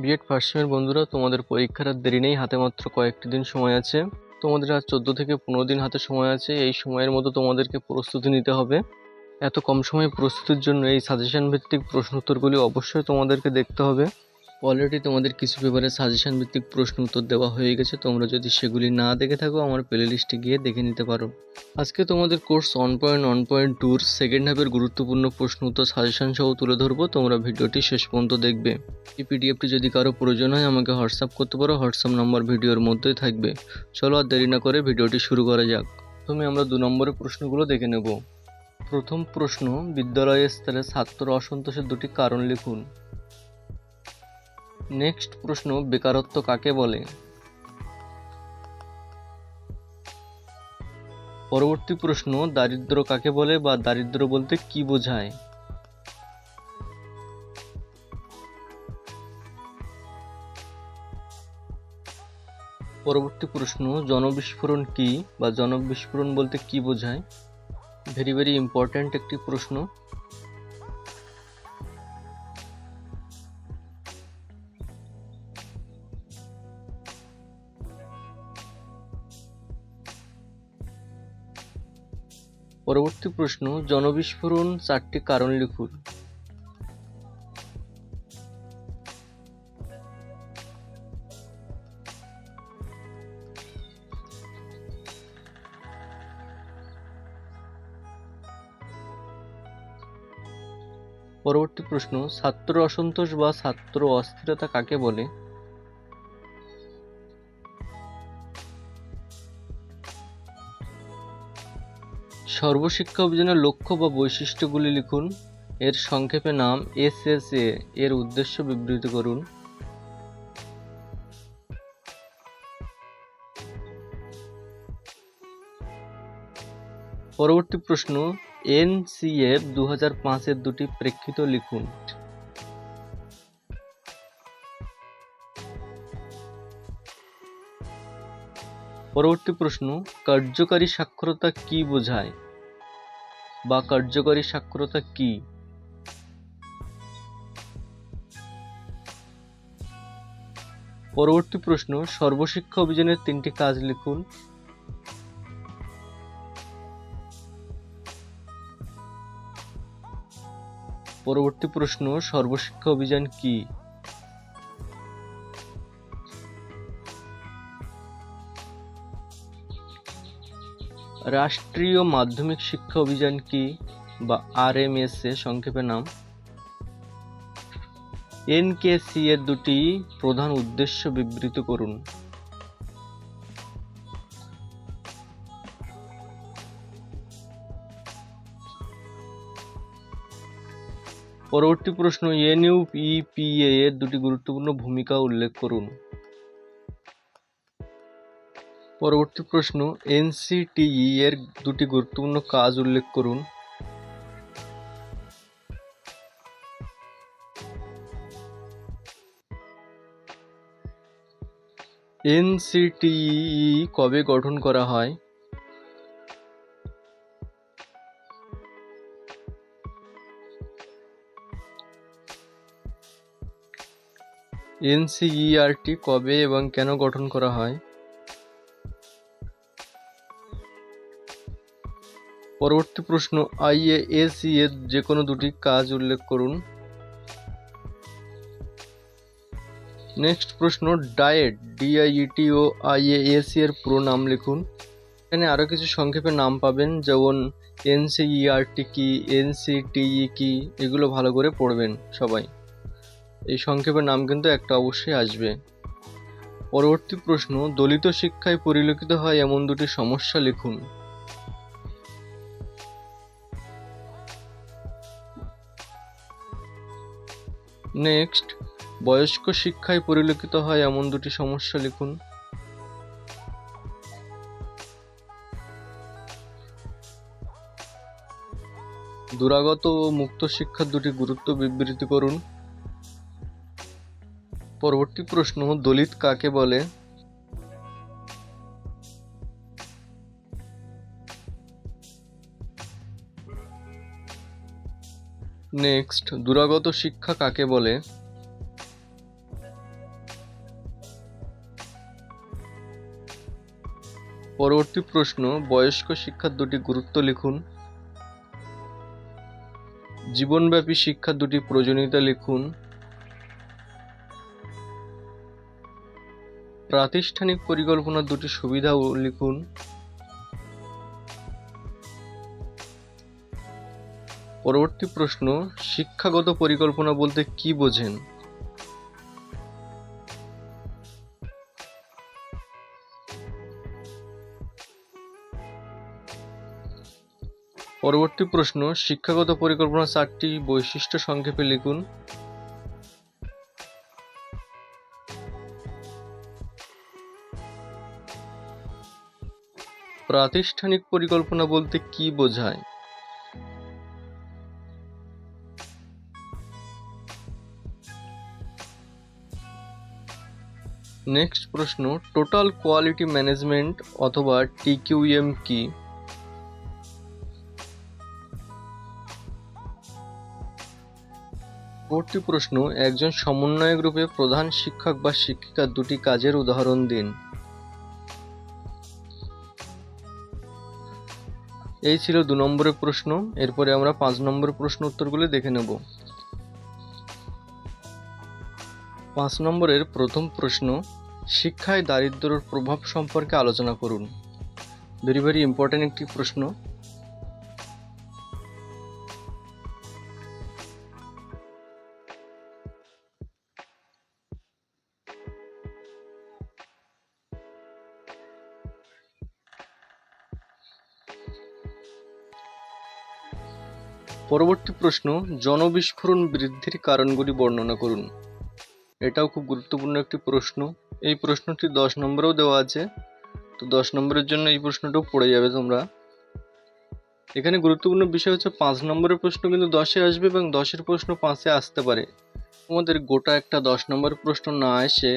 BEd first সেমের বন্ধুরা, তোমাদের পরীক্ষার আর দেরি নেই, হাতে মাত্র কয়েকটি দিন সময় আছে। তোমাদের আর 14 থেকে 15 দিন হাতে সময় আছে। এই সময়ের মধ্যে তোমাদেরকে প্রস্তুতি নিতে হবে। এত কম সময়ে প্রস্তুতির জন্য এই সাজেশন ভিত্তিক প্রশ্ন উত্তরগুলি অবশ্যই তোমাদেরকে দেখতে হবে। অলরেডি তোমাদের কিছু পেপারে সাজেশন ভিত্তিক প্রশ্ন উত্তর দেওয়া হয়ে গেছে, তোমরা যদি সেগুলি না দেখে থাকো আমার প্লে লিস্টে গিয়ে দেখে নিতে পারো। আজকে তোমাদের কোর্স 1.1.2 সেকেন্ড হাফের গুরুত্বপূর্ণ প্রশ্ন উত্তর সাজেশন সহ তুলে ধরবো, তোমরা ভিডিওটি শেষ পর্যন্ত দেখবে। এই পিডিএফটি যদি কারো প্রয়োজন হয় আমাকে হোয়াটসঅ্যাপ করতে পারো, হোয়াটসঅ্যাপ নাম্বার ভিডিওর মধ্যেই থাকবে। চলো আর দেরি না করে ভিডিওটি শুরু করা যাক। প্রথমে আমরা 2 নম্বরের প্রশ্নগুলো দেখে নেব। প্রথম প্রশ্ন, বিদ্যালয়ের স্তরে ছাত্র অসন্তোষের 2টি কারণ লিখুন। নেক্সট প্রশ্ন, বেকারত্ব কাকে বলে? পরবর্তী প্রশ্ন, দারিদ্র্য কাকে বলে বা দারিদ্র্য বলতে কি বোঝায়? পরবর্তী প্রশ্ন, জনবিস্ফোরণ কি বা জনবিস্ফোরণ বলতে কি বোঝায়? ভেরি ভেরি ইম্পর্ট্যান্ট একটি প্রশ্ন। পরবর্তী প্রশ্ন, জনবিস্ফোরণ 4টি কারণ লিখুন। পরবর্তী প্রশ্ন, ছাত্র অসন্তোষ বা ছাত্র অস্থিরতা কাকে বলে? সর্বশিক্ষা অভিযানের লক্ষ্য বা বৈশিষ্ট্যগুলি লিখুন। এর সংক্ষেপে নাম SSA, এর উদ্দেশ্য বিবৃত করুন। পরবর্তী প্রশ্ন, NCF 2005-এর 2টি প্রেক্ষিত লিখুন। পরবর্তী প্রশ্ন, কার্যকারী সাক্ষরতা কি বোঝায় বা কার্যকারী সাক্ষরতা কি? পরবর্তী প্রশ্ন, সর্বশিক্ষা অভিযানের 3টি কাজ লিখুন। পরবর্তী প্রশ্ন, সর্বশিক্ষা অভিযান কি? রাষ্ট্রীয় মাধ্যমিক শিক্ষা অভিযান কি বা RMSA সংক্ষেপে নাম। NKC এর 2টি প্রধান উদ্দেশ্য বিবৃত করুন। পরবর্তী প্রশ্ন, NUEPA এর 2টি গুরুত্বপূর্ণ ভূমিকা উল্লেখ করুন। পরবর্তী প্রশ্ন, NCTE এর 2টি গুরুত্বপূর্ণ কাজ উল্লেখ করুন। NCTE কবে গঠন করা হয়? NCERT কবে এবং কেন গঠন করা হয়? পরবর্তী প্রশ্ন, IASE এর যে কোনো 2টি কাজ উল্লেখ করুন। নেক্সট প্রশ্ন, ডায়েট DIET ও IASE এর পুরো নাম লিখুন। এখানে আরো কিছু সংক্ষেপে নাম পাবেন, যেমন NCERT কি, NCTE কি, এগুলো ভালো করে পড়বেন সবাই। এই সংক্ষেপের নাম কিন্তু একটা অবশ্যই আসবে। পরবর্তী প্রশ্ন, দলিত শিক্ষায় পরিলক্ষিত হয় এমন 2টি সমস্যা লিখুন। নেক্সট, বয়স্ক শিক্ষায় পরিলক্ষিত হয় এমন 2টি সমস্যা লিখুন। দুরাগত ও মুক্ত শিক্ষার 2টি গুরুত্ব বিবৃত করুন। পরবর্তী প্রশ্ন, দলিত কাকে বলে? নেক্সট, দুরাগত শিক্ষা কাকে বলে? পরবর্তী প্রশ্ন, বয়স্ক শিক্ষার দুটি গুরুত্ব লিখুন। জীবনব্যাপী শিক্ষার দুটি প্রয়োজনীয়তা লিখুন। প্রাতিষ্ঠানিক পরিকল্পনার দুটি সুবিধা লিখুন। পরবর্তী প্রশ্ন, শিক্ষাগত পরিকল্পনা বলতে কি বোঝেন? পরবর্তী প্রশ্ন, শিক্ষাগত পরিকল্পনার 4টি বৈশিষ্ট্য সংক্ষেপে লিখুন। প্রাতিষ্ঠানিক পরিকল্পনা বলতে কি বোঝায়? নেক্সট প্রশ্ন, টোটাল কোয়ালিটি ম্যানেজমেন্ট অথবা TQM কি? পরবর্তী প্রশ্ন, একজন সমন্বয়ক রূপে প্রধান শিক্ষক বা শিক্ষিকার দুটি কাজের উদাহরণ দিন। এই ছিল 2 নম্বরের প্রশ্ন। এরপরে আমরা 5 নম্বরের প্রশ্ন উত্তরগুলি দেখে নেব। 5 নম্বরের প্রথম প্রশ্ন, শিক্ষায় দারিদ্র্যের প্রভাব সম্পর্কে আলোচনা করুন। ভেরি ইম্পর্টেন্ট একটি প্রশ্ন। পরবর্তী প্রশ্ন, জনবিস্ফোরণ বৃদ্ধির কারণগুলি বর্ণনা করুন। এটাও খুব গুরুত্বপূর্ণ একটি প্রশ্ন। এই প্রশ্নটি 10 নম্বরেও দেওয়া আছে, তো 10 নম্বরের জন্য এই প্রশ্নটাও পড়ে যাবে তোমরা। এখানে গুরুত্বপূর্ণ বিষয় হচ্ছে 5 নম্বরের প্রশ্ন কিন্তু 10-এ আসবে এবং 10-এর প্রশ্ন 5-এ আসতে পারে। তোমাদের গোটা একটা 10 নম্বরের প্রশ্ন না এসে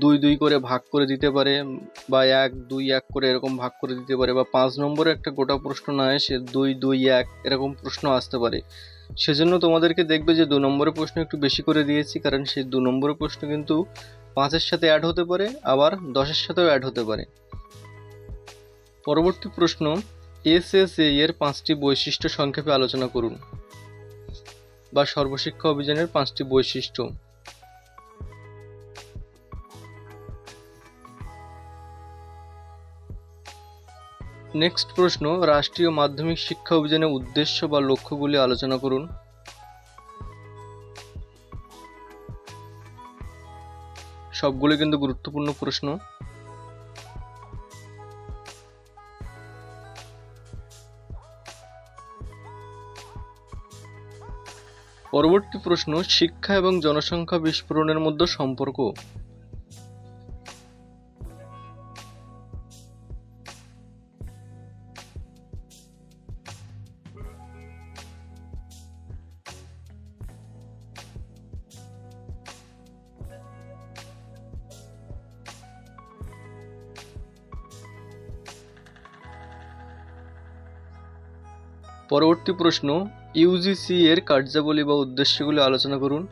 2-2 করে ভাগ করে দিতে পারে, বা 1-2-1 করে এরকম ভাগ করে দিতে পারে, বা 5 নম্বরে একটা গোটা প্রশ্ন না এসে 2-2-1 এরকম প্রশ্ন আসতে পারে। সেজন্য তোমাদেরকে দেখবে যে 2 নম্বরের প্রশ্ন একটু বেশি করে দিয়েছি, কারণ সেই 2 নম্বরের প্রশ্ন কিন্তু 5-এর সাথে অ্যাড হতে পারে, আবার 10-এর সাথেও অ্যাড হতে পারে। পরবর্তী প্রশ্ন, SSA এর 5টি বৈশিষ্ট্য সংক্ষেপে আলোচনা করুন, বা সর্বশিক্ষা অভিযানের 5টি বৈশিষ্ট্য। নেক্সট প্রশ্ন, রাষ্ট্রীয় মাধ্যমিক শিক্ষা অভিযানের উদ্দেশ্য বা লক্ষ্যগুলি আলোচনা করুন। সবগুলো কিন্তু গুরুত্বপূর্ণ প্রশ্ন। পরবর্তী প্রশ্ন, শিক্ষা এবং জনসংখ্যা বিস্ফোরণের মধ্যে সম্পর্ক। পরবর্তী প্রশ্ন, ইউজিসি এর কার্যাবলী বা উদ্দেশ্যগুলি আলোচনা করুন,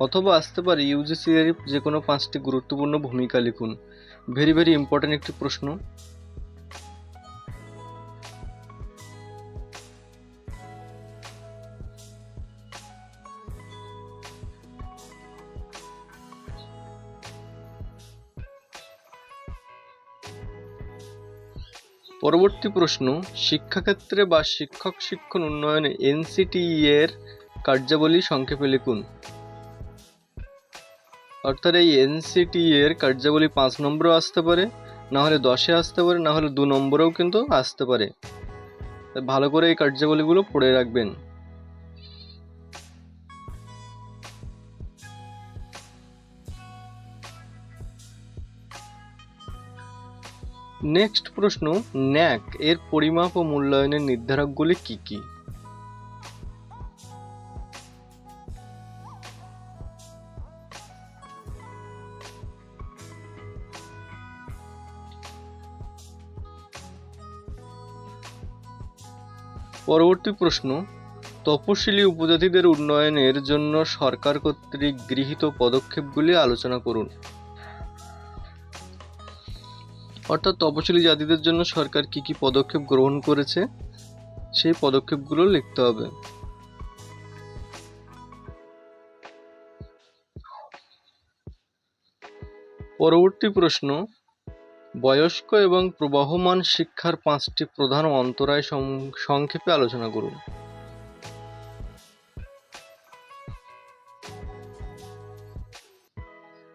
অথবা আসতে পারে ইউজিসি এর যে কোনো 5টি গুরুত্বপূর্ণ ভূমিকা লিখুন। ভেরি ইম্পর্টেন্ট একটি প্রশ্ন। পরবর্তী প্রশ্ন, শিক্ষাক্ষেত্রে বা শিক্ষক শিক্ষণ উন্নয়নে NCTE এর কার্যাবলী সংক্ষেপে লিখুন। অর্থাৎ এই NCTE এর কার্যাবলী 5 নম্বরেও আসতে পারে, না হলে 10-এ আসতে পারে, না হলে 2 নম্বরেও কিন্তু আসতে পারে। ভালো করে এই কার্যাবলীগুলো পড়ে রাখবেন। নেক্সট প্রশ্ন, NAAC এর পরিমাপ ও মূল্যায়নের নির্ধারকগুলি কি কি? পরবর্তী প্রশ্ন, তপশিলি উপজাতিদের উন্নয়নের জন্য সরকার কর্তৃক গৃহীত পদক্ষেপগুলি আলোচনা করুন। অর্থাৎ তপশিলি জাতিদের জন্য সরকার কি কি পদক্ষেপ গ্রহণ করেছে সেই পদক্ষেপগুলো লিখতে হবে। পরবর্তী প্রশ্ন, বয়স্ক এবং প্রবহমান শিক্ষার 5টি প্রধান অন্তরায় সংক্ষেপে আলোচনা করুন।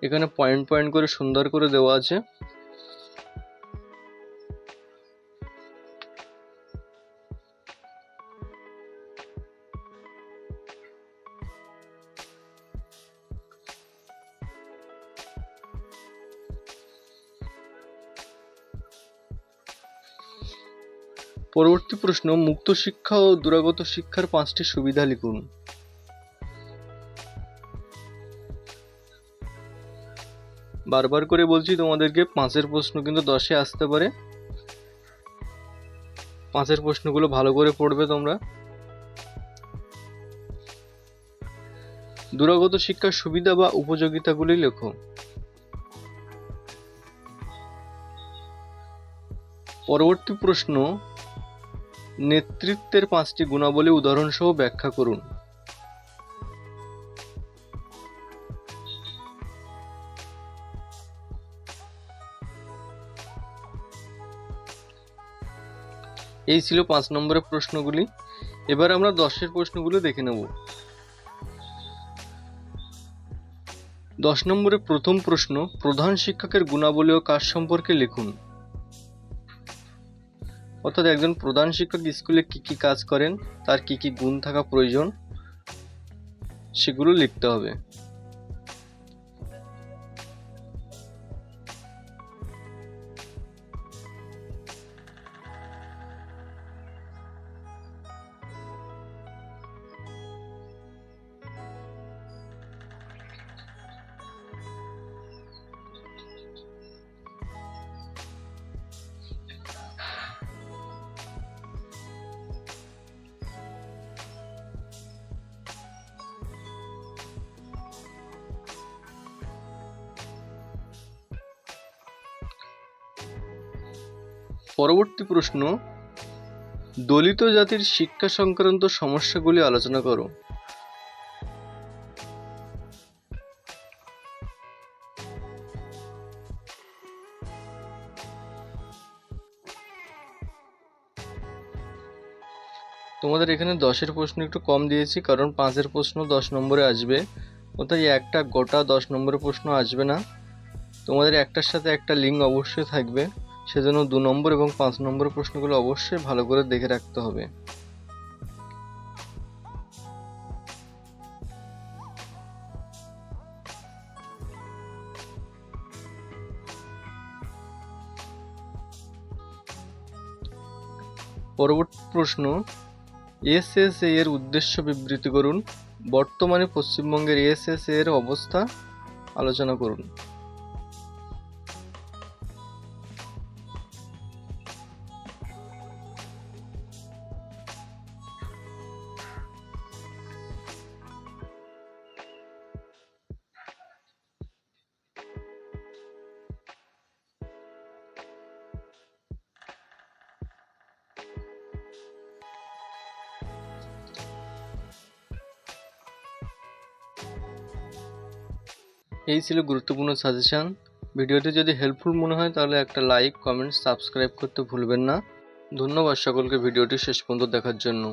এখানে পয়েন্ট পয়েন্ট করে সুন্দর করে দেওয়া আছে। পরবর্তী প্রশ্ন, মুক্ত শিক্ষা ও দূরাগত শিক্ষার 5টি সুবিধা লিখুন। বারবার করে বলছি তোমাদেরকে, 5-এর প্রশ্ন কিন্তু 10-এ আসতে পারে। 5-এর প্রশ্নগুলো ভালো করে পড়বে তোমরা। দূরাগত শিক্ষার সুবিধা বা উপযোগিতাগুলি লেখো। পরবর্তী প্রশ্ন, নেতৃত্বের 5টি গুণাবলী উদাহরণসহ ব্যাখ্যা করুন। এই ছিল 5 নম্বরের প্রশ্নগুলি। এবার আমরা 10-এর প্রশ্নগুলো দেখে নেব। 10 নম্বরের প্রথম প্রশ্ন, প্রধান শিক্ষকের গুণাবলী ও কাজ সম্পর্কে লিখুন। অর্থাৎ একজন প্রধান শিক্ষক স্কুলে কি কি কাজ করেন, তার কি কি গুণ থাকা প্রয়োজন, সেগুলো লিখতে হবে। পরবর্তী প্রশ্ন, দলিত জাতির শিক্ষা সংক্রান্ত সমস্যাগুলি আলোচনা করো। তোমাদের এখানে 10-এর প্রশ্ন একটু কম দিয়েছি, কারণ 5-এর প্রশ্ন 10 নম্বরে আসবে, অর্থাৎ একটা গোটা 10 নম্বরের প্রশ্ন আসবে না। তোমাদের একটার সাথে একটা লিঙ্ক অবশ্যই থাকবে, সেজন্য 2 নম্বর এবং 5 নম্বরের প্রশ্নগুলো অবশ্যই ভালো করে দেখে রাখতে হবে। পরবর্তী প্রশ্ন, এসএসএ এর উদ্দেশ্য বিবৃতি করুন। বর্তমানে পশ্চিমবঙ্গের এসএসএ এর অবস্থা আলোচনা করুন। এই ছিল গুরুত্বপূর্ণ সাজেশন। ভিডিওটি যদি হেল্পফুল মনে হয় তাহলে একটা লাইক, কমেন্ট, সাবস্ক্রাইব করতে ভুলবেন না। ধন্যবাদ সকলকে ভিডিওটি শেষ পর্যন্ত দেখার জন্য।